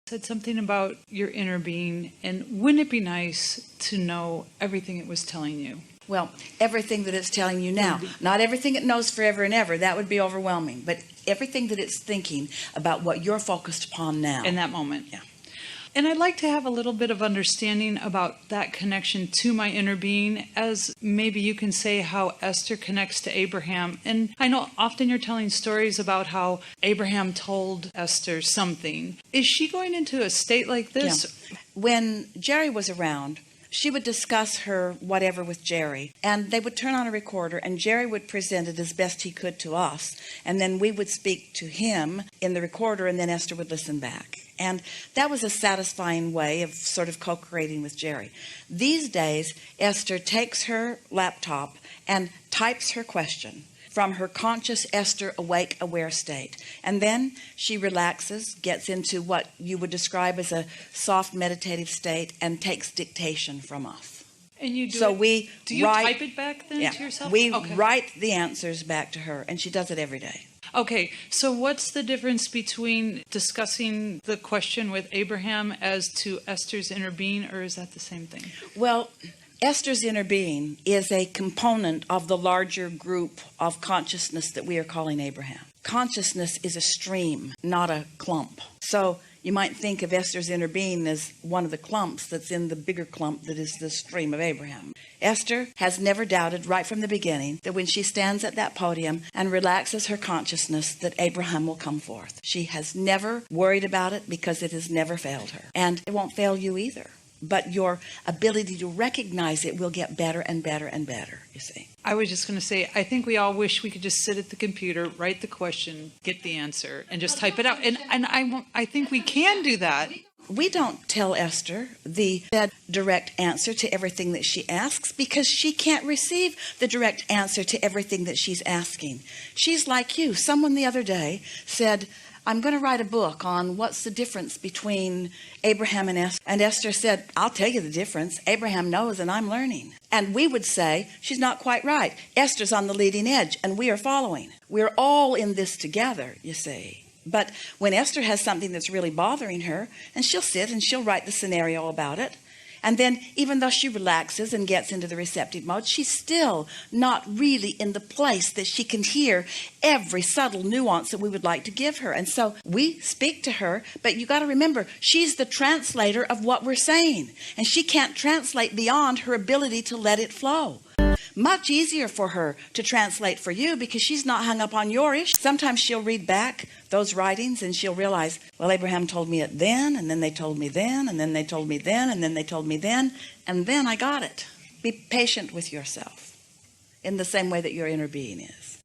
Said something about your inner being, and wouldn't it be nice to know everything it was telling you? Well, everything that it's telling you now. Not everything it knows forever and ever. That would be overwhelming. But everything that it's thinking about what you're focused upon now. In that moment. Yeah. And I'd like to have a little bit of understanding about that connection to my inner being, as maybe you can say how Esther connects to Abraham. And I know often you're telling stories about how Abraham told Esther something. Is she going into a state like this? Yeah. When Jerry was around, she would discuss her whatever with Jerry, and they would turn on a recorder, and Jerry would present it as best he could to us, and then we would speak to him in the recorder, and then Esther would listen back. And that was a satisfying way of sort of co-creating with Jerry. These days, Esther takes her laptop and types her question from her conscious Esther awake aware state. And then she relaxes, gets into what you would describe as a soft meditative state, and takes dictation from us. And you do so it, we do you write, type it back then yeah, to yourself? We okay. write the answers back to her, and she does it every day. Okay, so what's the difference between discussing the question with Abraham as to Esther's inner being, or is that the same thing? Well, Esther's inner being is a component of the larger group of consciousness that we are calling Abraham. Consciousness is a stream, not a clump. So you might think of Esther's inner being as one of the clumps that's in the bigger clump that is the stream of Abraham. Esther has never doubted right from the beginning that when she stands at that podium and relaxes her consciousness, that Abraham will come forth. She has never worried about it because it has never failed her. And it won't fail you either. But your ability to recognize it will get better and better and better, you see. I was just going to say, I think we all wish we could just sit at the computer, write the question, get the answer, and just type it out. And I think we can do that. We don't tell Esther the direct answer to everything that she asks, because she can't receive the direct answer to everything that she's asking. She's like you. Someone the other day said, I'm going to write a book on what's the difference between Abraham and Esther. And Esther said, I'll tell you the difference. Abraham knows and I'm learning. And we would say, she's not quite right. Esther's on the leading edge and we are following. We're all in this together, you see. But when Esther has something that's really bothering her, and she'll sit and she'll write the scenario about it. And then even though she relaxes and gets into the receptive mode, she's still not really in the place that she can hear every subtle nuance that we would like to give her. And so we speak to her, but you got to remember, she's the translator of what we're saying. And she can't translate beyond her ability to let it flow. Much easier for her to translate for you because she's not hung up on your issue. Sometimes she'll read back those writings and she'll realize, well, Abraham told me it then, and then they told me then, and then they told me then, and then they told me then, and then I got it. Be patient with yourself in the same way that your inner being is.